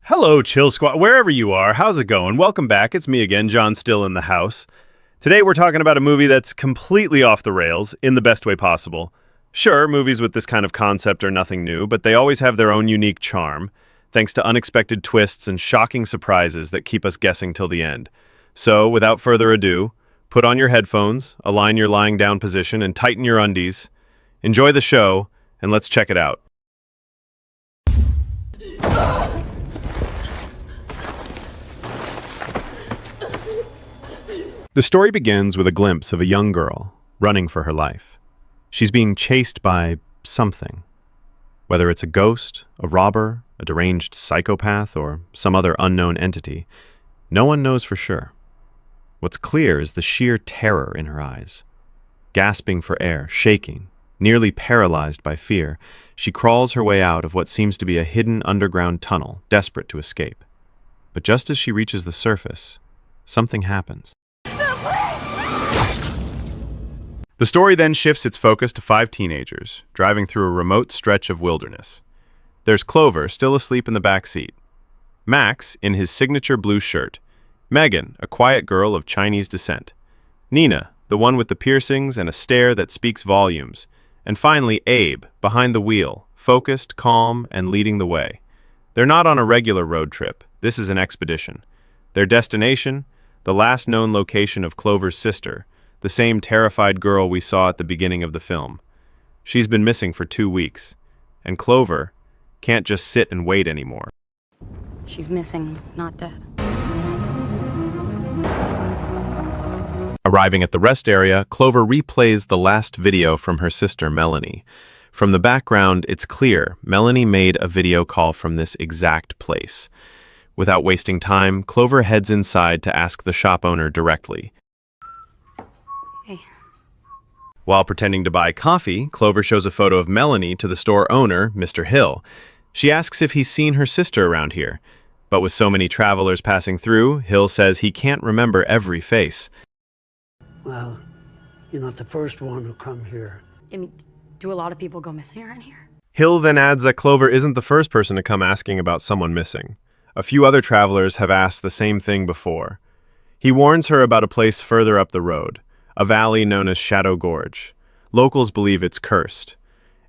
Hello, Chill Squad, wherever you are. How's it going? Welcome back. It's me again, John, still in the house. Today we're talking about a movie that's completely off the rails in the best way possible. Sure, movies with this kind of concept are nothing new, but they always have their own unique charm, thanks to unexpected twists and shocking surprises that keep us guessing till the end. So, without further ado, put on your headphones, align your lying down position, and tighten your undies. Enjoy the show, and let's check it out. The story begins with a glimpse of a young girl running for her life. She's being chased by something. Whether it's a ghost, a robber, a deranged psychopath, or some other unknown entity, no one knows for sure. What's clear is the sheer terror in her eyes. Gasping for air, shaking, nearly paralyzed by fear, she crawls her way out of what seems to be a hidden underground tunnel, desperate to escape. But just as she reaches the surface, something happens. The story then shifts its focus to 5 teenagers, driving through a remote stretch of wilderness. There's Clover, still asleep in the back seat. Max, in his signature blue shirt. Megan, a quiet girl of Chinese descent. Nina, the one with the piercings and a stare that speaks volumes. And finally, Abe, behind the wheel, focused, calm, and leading the way. They're not on a regular road trip. This is an expedition. Their destination? The last known location of Clover's sister, the same terrified girl we saw at the beginning of the film. She's been missing for 2 weeks, and Clover can't just sit and wait anymore. She's missing, not dead. Arriving at the rest area, Clover replays the last video from her sister Melanie. From the background, it's clear Melanie made a video call from this exact place. Without wasting time, Clover heads inside to ask the shop owner directly. Hey. While pretending to buy coffee, Clover shows a photo of Melanie to the store owner, Mr. Hill. She asks if he's seen her sister around here. But with so many travelers passing through, Hill says he can't remember every face. Well, you're not the first one who come here. I mean, do a lot of people go missing around here? Hill then adds that Clover isn't the first person to come asking about someone missing. A few other travelers have asked the same thing before. He warns her about a place further up the road, a valley known as Shadow Gorge. Locals believe it's cursed.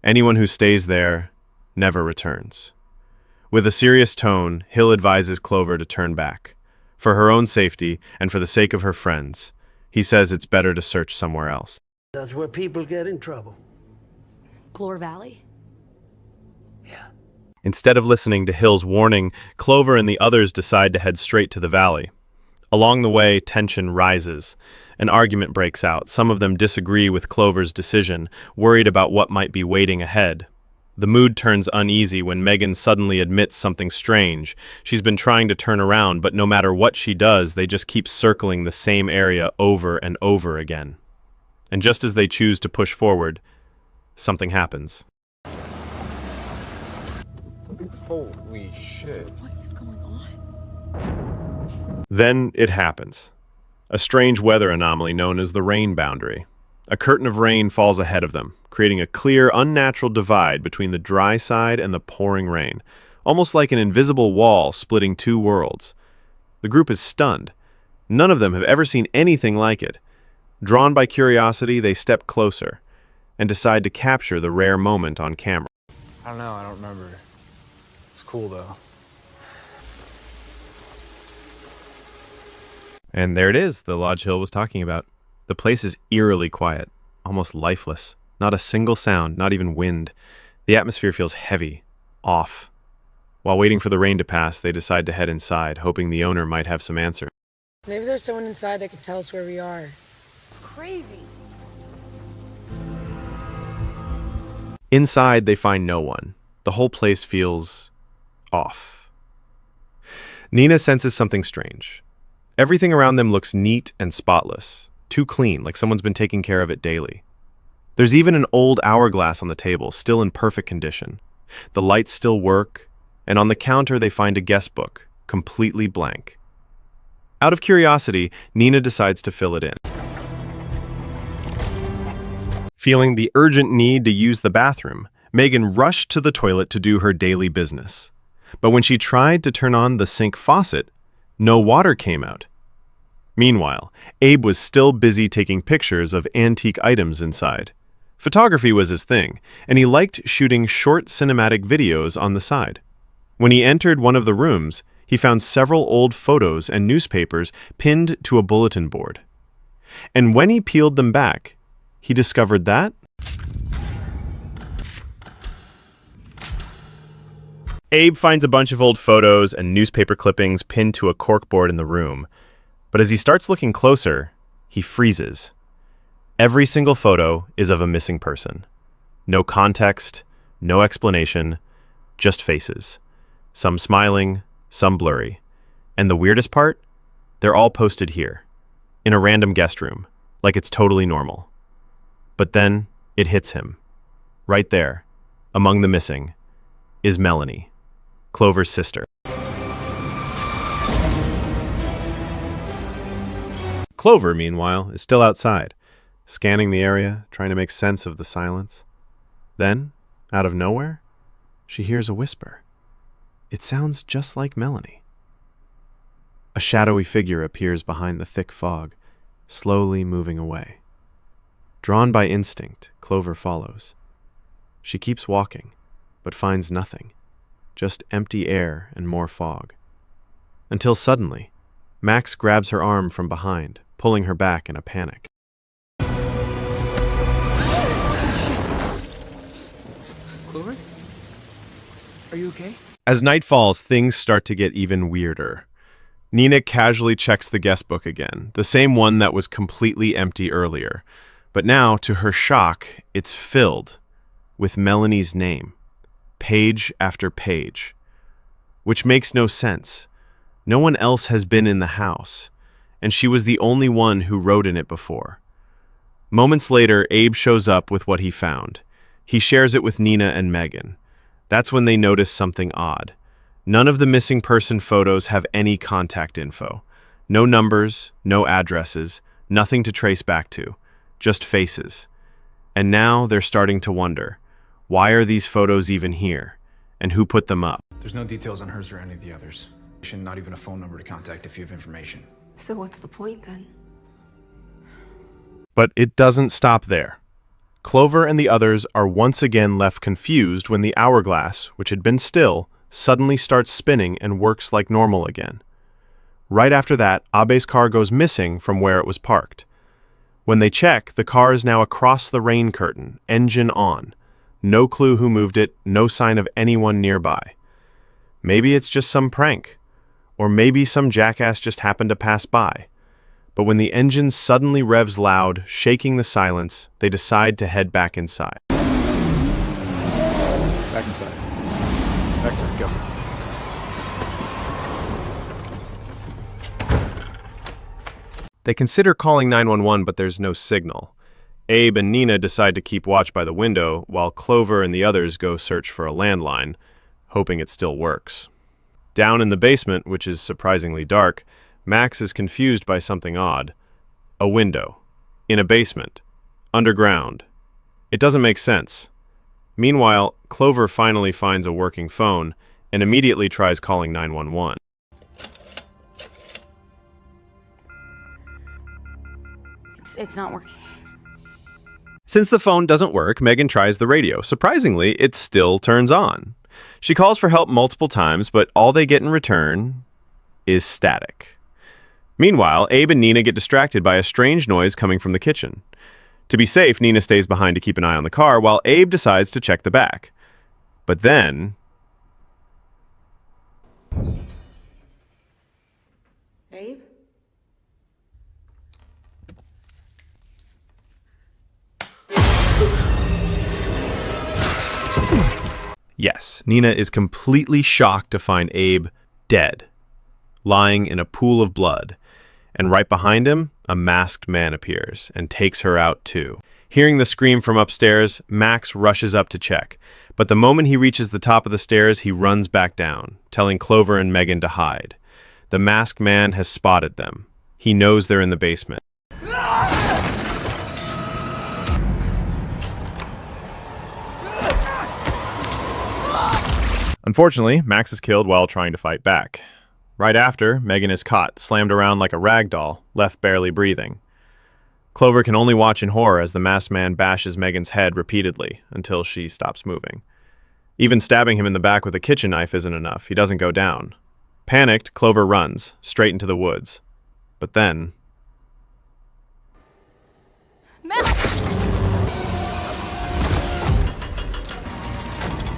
Anyone who stays there never returns. With a serious tone, Hill advises Clover to turn back. For her own safety and for the sake of her friends, he says it's better to search somewhere else. That's where people get in trouble. Glore Valley? Yeah. Instead of listening to Hill's warning, Clover and the others decide to head straight to the valley. Along the way, tension rises. An argument breaks out. Some of them disagree with Clover's decision, worried about what might be waiting ahead. The mood turns uneasy when Megan suddenly admits something strange. She's been trying to turn around, but no matter what she does, they just keep circling the same area over and over again. And just as they choose to push forward, something happens. Holy shit. What is going on? Then it happens. A strange weather anomaly known as the rain boundary. A curtain of rain falls ahead of them, creating a clear, unnatural divide between the dry side and the pouring rain, almost like an invisible wall splitting 2 worlds. The group is stunned. None of them have ever seen anything like it. Drawn by curiosity, they step closer and decide to capture the rare moment on camera. I don't know, I don't remember. It's cool though. And there it is, the Lodge Hill was talking about. The place is eerily quiet, almost lifeless. Not a single sound, not even wind. The atmosphere feels heavy, off. While waiting for the rain to pass, they decide to head inside, hoping the owner might have some answers. Maybe there's someone inside that could tell us where we are. It's crazy. Inside, they find no one. The whole place feels off. Nina senses something strange. Everything around them looks neat and spotless, too clean, like someone's been taking care of it daily. There's even an old hourglass on the table, still in perfect condition. The lights still work, and on the counter they find a guest book, completely blank. Out of curiosity, Nina decides to fill it in. Feeling the urgent need to use the bathroom, Megan rushed to the toilet to do her daily business. But when she tried to turn on the sink faucet, no water came out. Meanwhile, Abe was still busy taking pictures of antique items inside. Photography was his thing, and he liked shooting short cinematic videos on the side. When he entered one of the rooms, he found several old photos and newspapers pinned to a bulletin board. And when he peeled them back, he discovered that Abe finds a bunch of old photos and newspaper clippings pinned to a corkboard in the room. But as he starts looking closer, he freezes. Every single photo is of a missing person. No context, no explanation, just faces. Some smiling, some blurry. And the weirdest part? They're all posted here, in a random guest room, like it's totally normal. But then it hits him. Right there, among the missing, is Melanie, Clover's sister. Clover, meanwhile, is still outside, scanning the area, trying to make sense of the silence. Then, out of nowhere, she hears a whisper. It sounds just like Melanie. A shadowy figure appears behind the thick fog, slowly moving away. Drawn by instinct, Clover follows. She keeps walking, but finds nothing, just empty air and more fog. Until suddenly, Max grabs her arm from behind, pulling her back in a panic. Clover? Are you okay? As night falls, things start to get even weirder. Nina casually checks the guest book again, the same one that was completely empty earlier. But now, to her shock, it's filled with Melanie's name, page after page. Which makes no sense. No one else has been in the house, and she was the only one who wrote in it before. Moments later, Abe shows up with what he found. He shares it with Nina and Megan. That's when they notice something odd. None of the missing person photos have any contact info. No numbers, no addresses, nothing to trace back to, just faces. And now they're starting to wonder, why are these photos even here? And who put them up? There's no details on hers or any of the others. Not even a phone number to contact if you have information. So what's the point then? But it doesn't stop there. Clover and the others are once again left confused when the hourglass, which had been still, suddenly starts spinning and works like normal again. Right after that, Abe's car goes missing from where it was parked. When they check, the car is now across the rain curtain, engine on. No clue who moved it, no sign of anyone nearby. Maybe it's just some prank. Or maybe some jackass just happened to pass by. But when the engine suddenly revs loud, shaking the silence, they decide to head back inside. Back inside. Back inside, go. They consider calling 911, but there's no signal. Abe and Nina decide to keep watch by the window, while Clover and the others go search for a landline, hoping it still works. Down in the basement, which is surprisingly dark, Max is confused by something odd. A window. In a basement. Underground. It doesn't make sense. Meanwhile, Clover finally finds a working phone and immediately tries calling 911. It's not working. Since the phone doesn't work, Megan tries the radio. Surprisingly, it still turns on. She calls for help multiple times, but all they get in return is static. Meanwhile, Abe and Nina get distracted by a strange noise coming from the kitchen. To be safe, Nina stays behind to keep an eye on the car, while Abe decides to check the back. But then... Abe? Yes, Nina is completely shocked to find Abe dead, lying in a pool of blood. And right behind him, a masked man appears and takes her out too. Hearing the scream from upstairs, Max rushes up to check. But the moment he reaches the top of the stairs, he runs back down, telling Clover and Megan to hide. The masked man has spotted them. He knows they're in the basement. Unfortunately, Max is killed while trying to fight back. Right after, Megan is caught, slammed around like a rag doll, left barely breathing. Clover can only watch in horror as the masked man bashes Megan's head repeatedly until she stops moving. Even stabbing him in the back with a kitchen knife isn't enough. He doesn't go down. Panicked, Clover runs, straight into the woods. But then...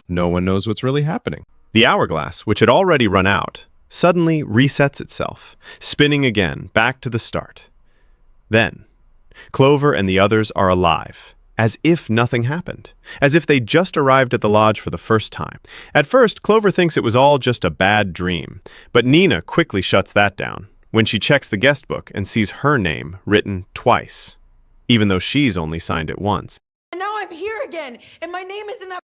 no one knows what's really happening. The hourglass, which had already run out, suddenly resets itself, spinning again, back to the start. Then, Clover and the others are alive, as if nothing happened, as if they just arrived at the lodge for the first time. At first, Clover thinks it was all just a bad dream, but Nina quickly shuts that down when she checks the guest book and sees her name written twice, even though she's only signed it once. And now I'm here again, and my name is in that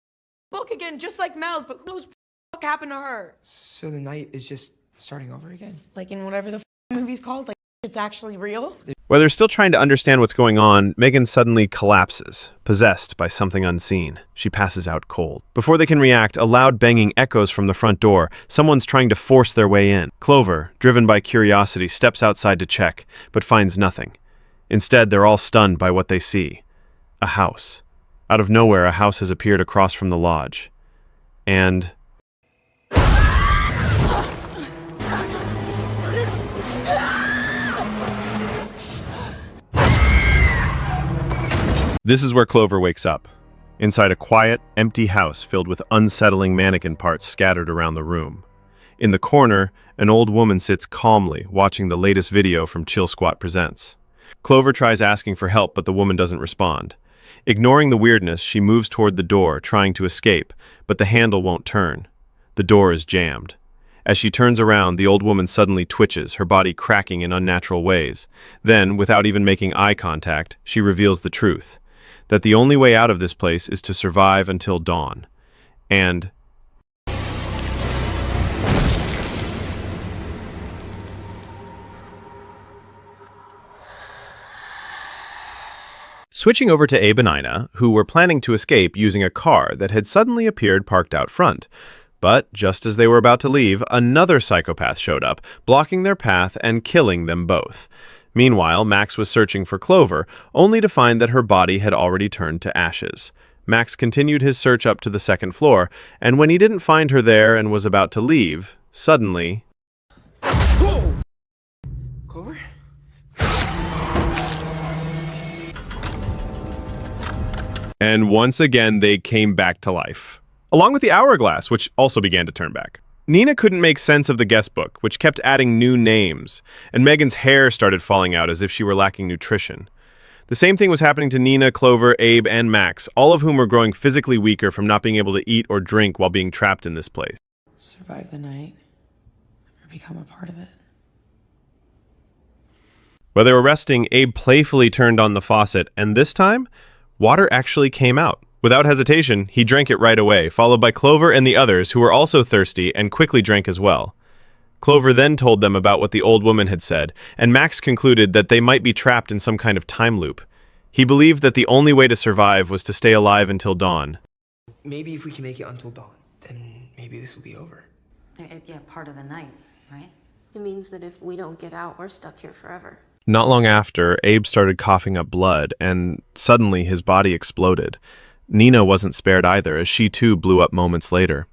book again, just like Mel's, but who knows what happened to her? So the night is just starting over again? Like in whatever the movie's called, like it's actually real? While they're still trying to understand what's going on, Megan suddenly collapses, possessed by something unseen. She passes out cold. Before they can react, a loud banging echoes from the front door. Someone's trying to force their way in. Clover, driven by curiosity, steps outside to check, but finds nothing. Instead, they're all stunned by what they see. A house. Out of nowhere, a house has appeared across from the lodge. And... this is where Clover wakes up, inside a quiet, empty house filled with unsettling mannequin parts scattered around the room. In the corner, an old woman sits calmly, watching the latest video from Chill Squat Presents. Clover tries asking for help, but the woman doesn't respond. Ignoring the weirdness, she moves toward the door, trying to escape, but the handle won't turn. The door is jammed. As she turns around, the old woman suddenly twitches, her body cracking in unnatural ways. Then, without even making eye contact, she reveals the truth. That the only way out of this place is to survive until dawn. And... switching over to Abe and Ina, who were planning to escape using a car that had suddenly appeared parked out front. But just as they were about to leave, another psychopath showed up, blocking their path and killing them both. Meanwhile, Max was searching for Clover, only to find that her body had already turned to ashes. Max continued his search up to the second floor, and when he didn't find her there and was about to leave, suddenly... Whoa! Clover? and once again they came back to life. Along with the hourglass, which also began to turn back. Nina couldn't make sense of the guest book, which kept adding new names, and Megan's hair started falling out as if she were lacking nutrition. The same thing was happening to Nina, Clover, Abe, and Max, all of whom were growing physically weaker from not being able to eat or drink while being trapped in this place. Survive the night, or become a part of it. While they were resting, Abe playfully turned on the faucet, and this time, water actually came out. Without hesitation, he drank it right away, followed by Clover and the others, who were also thirsty and quickly drank as well. Clover then told them about what the old woman had said, and Max concluded that they might be trapped in some kind of time loop. He believed that the only way to survive was to stay alive until dawn. Maybe if we can make it until dawn, then maybe this will be over. Yeah, part of the night, right? It means that if we don't get out, we're stuck here forever. Not long after, Abe started coughing up blood, and suddenly his body exploded. Nina wasn't spared either, as she too blew up moments later.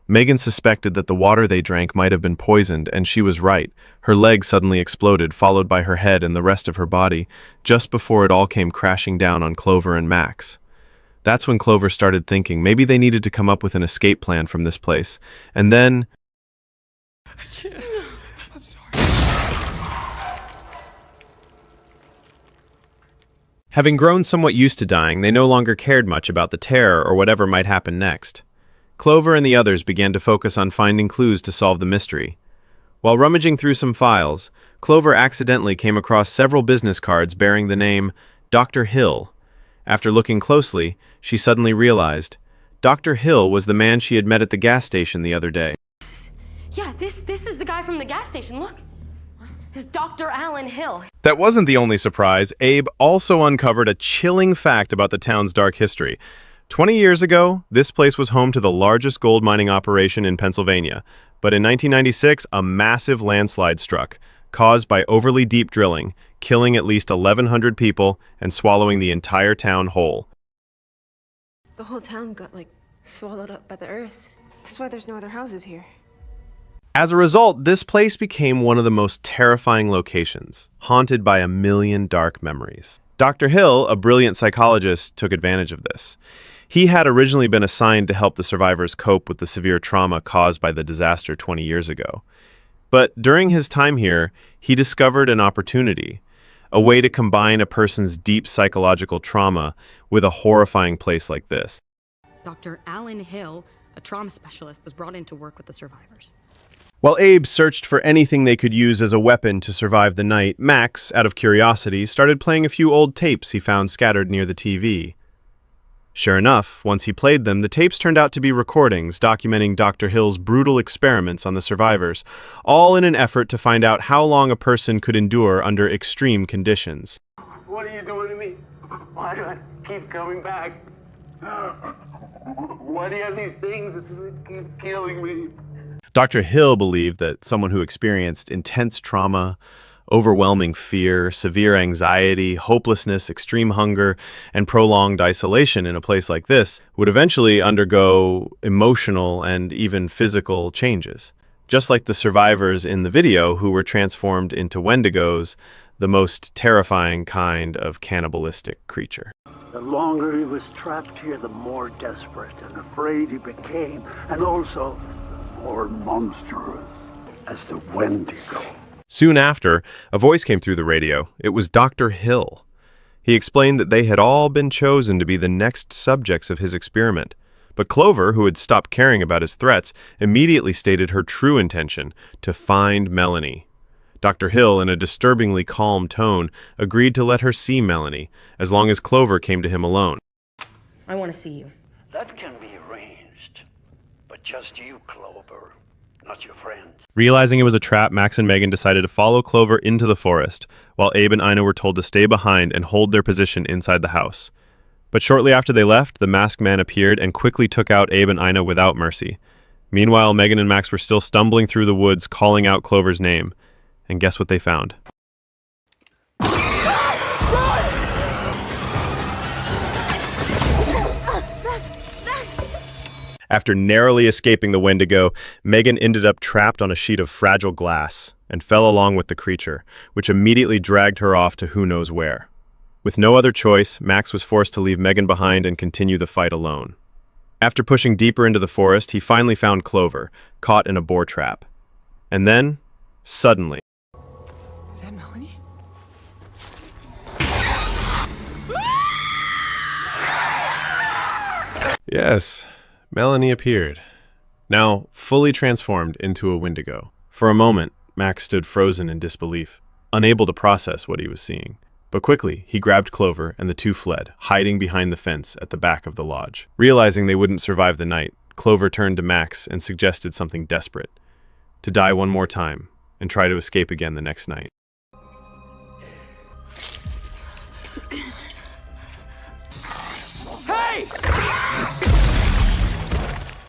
Megan suspected that the water they drank might have been poisoned, and she was right. Her leg suddenly exploded, followed by her head and the rest of her body, just before it all came crashing down on Clover and Max. That's when Clover started thinking maybe they needed to come up with an escape plan from this place. And then... I can't. I'm sorry. Having grown somewhat used to dying, they no longer cared much about the terror or whatever might happen next. Clover and the others began to focus on finding clues to solve the mystery. While rummaging through some files, Clover accidentally came across several business cards bearing the name Dr. Hill. After looking closely, she suddenly realized Dr. Hill was the man she had met at the gas station the other day. Yeah, this is the guy from the gas station, look. This is Dr. Alan Hill. That wasn't the only surprise. Abe also uncovered a chilling fact about the town's dark history. 20 years ago, this place was home to the largest gold mining operation in Pennsylvania, but in 1996, a massive landslide struck, caused by overly deep drilling, killing at least 1,100 people and swallowing the entire town whole. The whole town got, swallowed up by the earth. That's why there's no other houses here. As a result, this place became one of the most terrifying locations, haunted by a million dark memories. Dr. Hill, a brilliant psychologist, took advantage of this. He had originally been assigned to help the survivors cope with the severe trauma caused by the disaster 20 years ago. But during his time here, he discovered an opportunity, a way to combine a person's deep psychological trauma with a horrifying place like this. Dr. Alan Hill, a trauma specialist, was brought in to work with the survivors. While Abe searched for anything they could use as a weapon to survive the night, Max, out of curiosity, started playing a few old tapes he found scattered near the TV. Sure enough, once he played them, the tapes turned out to be recordings documenting Dr. Hill's brutal experiments on the survivors, all in an effort to find out how long a person could endure under extreme conditions. What are you doing to me? Why do I keep coming back? Why do you have these things that keep killing me? Dr. Hill believed that someone who experienced intense trauma, overwhelming fear, severe anxiety, hopelessness, extreme hunger, and prolonged isolation in a place like this would eventually undergo emotional and even physical changes. Just like the survivors in the video who were transformed into Wendigos, the most terrifying kind of cannibalistic creature. The longer he was trapped here, the more desperate and afraid he became, and also more monstrous as the Wendigo. Soon after, a voice came through the radio. It was Dr. Hill. He explained that they had all been chosen to be the next subjects of his experiment. But Clover, who had stopped caring about his threats, immediately stated her true intention, to find Melanie. Dr. Hill, in a disturbingly calm tone, agreed to let her see Melanie, as long as Clover came to him alone. I want to see you. That can be arranged, but just you, Clover, not your friends. Realizing it was a trap, Max and Megan decided to follow Clover into the forest, while Abe and Ina were told to stay behind and hold their position inside the house. But shortly after they left, the masked man appeared and quickly took out Abe and Ina without mercy. Meanwhile, Megan and Max were still stumbling through the woods, calling out Clover's name. And guess what they found? After narrowly escaping the Wendigo, Megan ended up trapped on a sheet of fragile glass and fell along with the creature, which immediately dragged her off to who knows where. With no other choice, Max was forced to leave Megan behind and continue the fight alone. After pushing deeper into the forest, he finally found Clover, caught in a boar trap. And then, suddenly... Is that Melanie? Yes, Melanie appeared, now fully transformed into a Wendigo. For a moment, Max stood frozen in disbelief, unable to process what he was seeing. But quickly, he grabbed Clover and the two fled, hiding behind the fence at the back of the lodge. Realizing they wouldn't survive the night, Clover turned to Max and suggested something desperate: to die one more time and try to escape again the next night.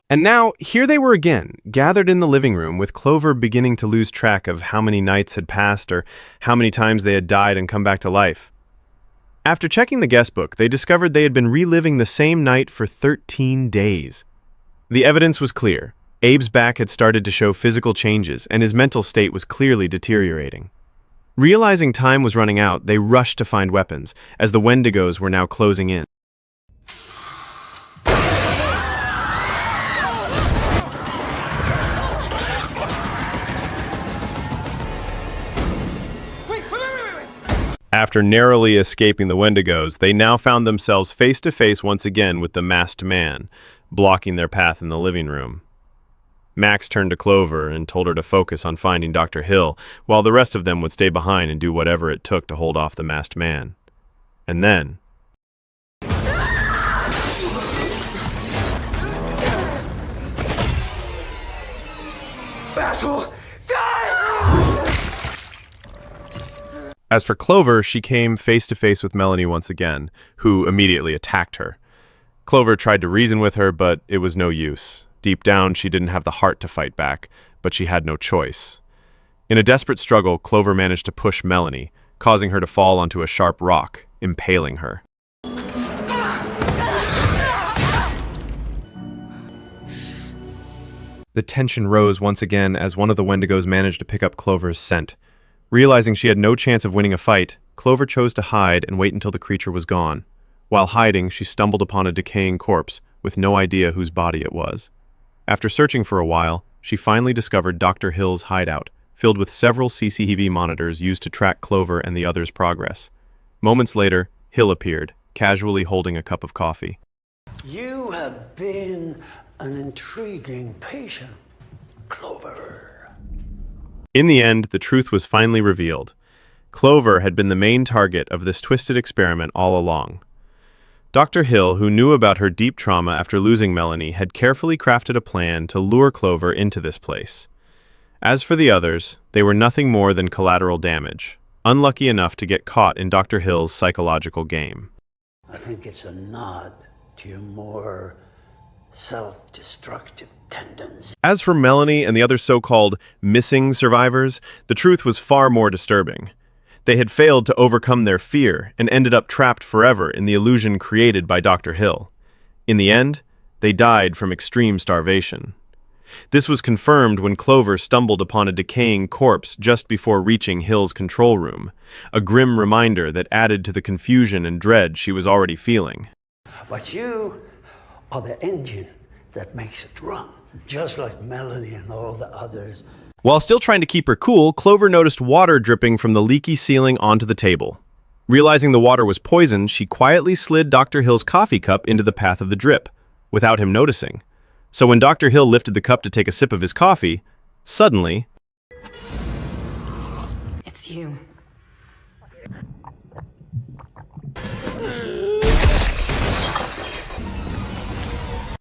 And now, here they were again, gathered in the living room, with Clover beginning to lose track of how many nights had passed or how many times they had died and come back to life. After checking the guest book, they discovered they had been reliving the same night for 13 days. The evidence was clear. Abe's back had started to show physical changes, and his mental state was clearly deteriorating. Realizing time was running out, they rushed to find weapons, as the Wendigos were now closing in. After narrowly escaping the Wendigos, they now found themselves face to face once again with the masked man, blocking their path in the living room. Max turned to Clover and told her to focus on finding Dr. Hill, while the rest of them would stay behind and do whatever it took to hold off the masked man. And then... Asshole! As for Clover, she came face to face with Melanie once again, who immediately attacked her. Clover tried to reason with her, but it was no use. Deep down, she didn't have the heart to fight back, but she had no choice. In a desperate struggle, Clover managed to push Melanie, causing her to fall onto a sharp rock, impaling her. The tension rose once again as one of the Wendigos managed to pick up Clover's scent. Realizing she had no chance of winning a fight, Clover chose to hide and wait until the creature was gone. While hiding, she stumbled upon a decaying corpse, with no idea whose body it was. After searching for a while, she finally discovered Dr. Hill's hideout, filled with several CCTV monitors used to track Clover and the others' progress. Moments later, Hill appeared, casually holding a cup of coffee. You have been an intriguing patient, Clover. In the end, the truth was finally revealed. Clover had been the main target of this twisted experiment all along. Dr. Hill, who knew about her deep trauma after losing Melanie, had carefully crafted a plan to lure Clover into this place. As for the others, they were nothing more than collateral damage, unlucky enough to get caught in Dr. Hill's psychological game. I think it's a nod to your more self-destructive tendencies. As for Melanie and the other so-called missing survivors, the truth was far more disturbing. They had failed to overcome their fear and ended up trapped forever in the illusion created by Dr. Hill. In the end, they died from extreme starvation. This was confirmed when Clover stumbled upon a decaying corpse just before reaching Hill's control room, a grim reminder that added to the confusion and dread she was already feeling. But you are the engine that makes it run, just like Melanie and all the others. While still trying to keep her cool, Clover noticed water dripping from the leaky ceiling onto the table. Realizing the water was poisoned, she quietly slid Dr. Hill's coffee cup into the path of the drip, without him noticing. So when Dr. Hill lifted the cup to take a sip of his coffee, suddenly... It's you.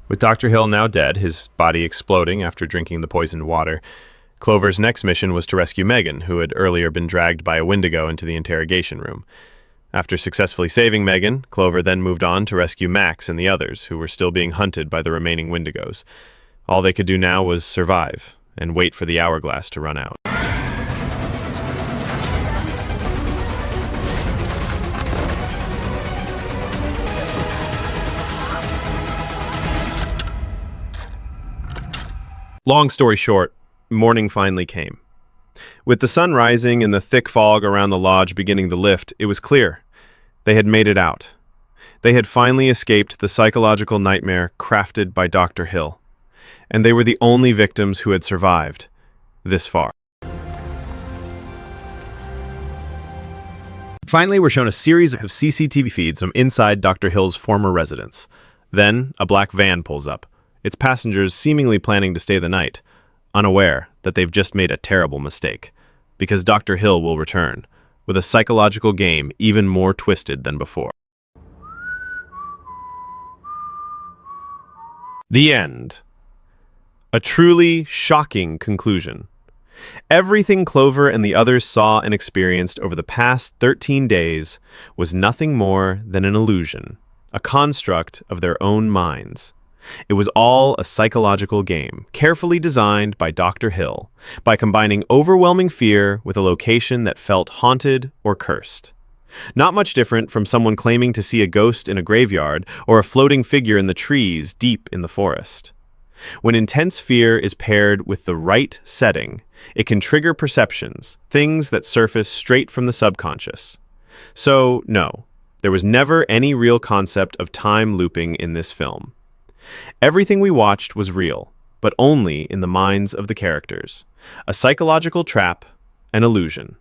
With Dr. Hill now dead, his body exploding after drinking the poisoned water, Clover's next mission was to rescue Megan, who had earlier been dragged by a Wendigo into the interrogation room. After successfully saving Megan, Clover then moved on to rescue Max and the others, who were still being hunted by the remaining Wendigos. All they could do now was survive, and wait for the hourglass to run out. Long story short, morning finally came. With the sun rising and the thick fog around the lodge beginning to lift, it was clear. They had made it out. They had finally escaped the psychological nightmare crafted by Dr. Hill. And they were the only victims who had survived this far. Finally, we're shown a series of CCTV feeds from inside Dr. Hill's former residence. Then, a black van pulls up, its passengers seemingly planning to stay the night, unaware that they've just made a terrible mistake, because Dr. Hill will return, with a psychological game even more twisted than before. The end. A truly shocking conclusion. Everything Clover and the others saw and experienced over the past 13 days was nothing more than an illusion, a construct of their own minds. It was all a psychological game, carefully designed by Dr. Hill, by combining overwhelming fear with a location that felt haunted or cursed. Not much different from someone claiming to see a ghost in a graveyard or a floating figure in the trees deep in the forest. When intense fear is paired with the right setting, it can trigger perceptions, things that surface straight from the subconscious. So, no, there was never any real concept of time looping in this film. Everything we watched was real, but only in the minds of the characters. A psychological trap, an illusion.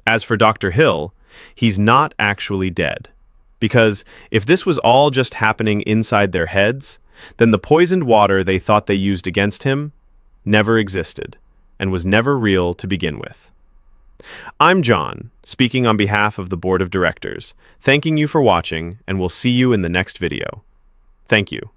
As for Dr. Hill, he's not actually dead. Because if this was all just happening inside their heads, then the poisoned water they thought they used against him never existed, and was never real to begin with. I'm John, speaking on behalf of the Board of Directors, thanking you for watching, and we'll see you in the next video. Thank you.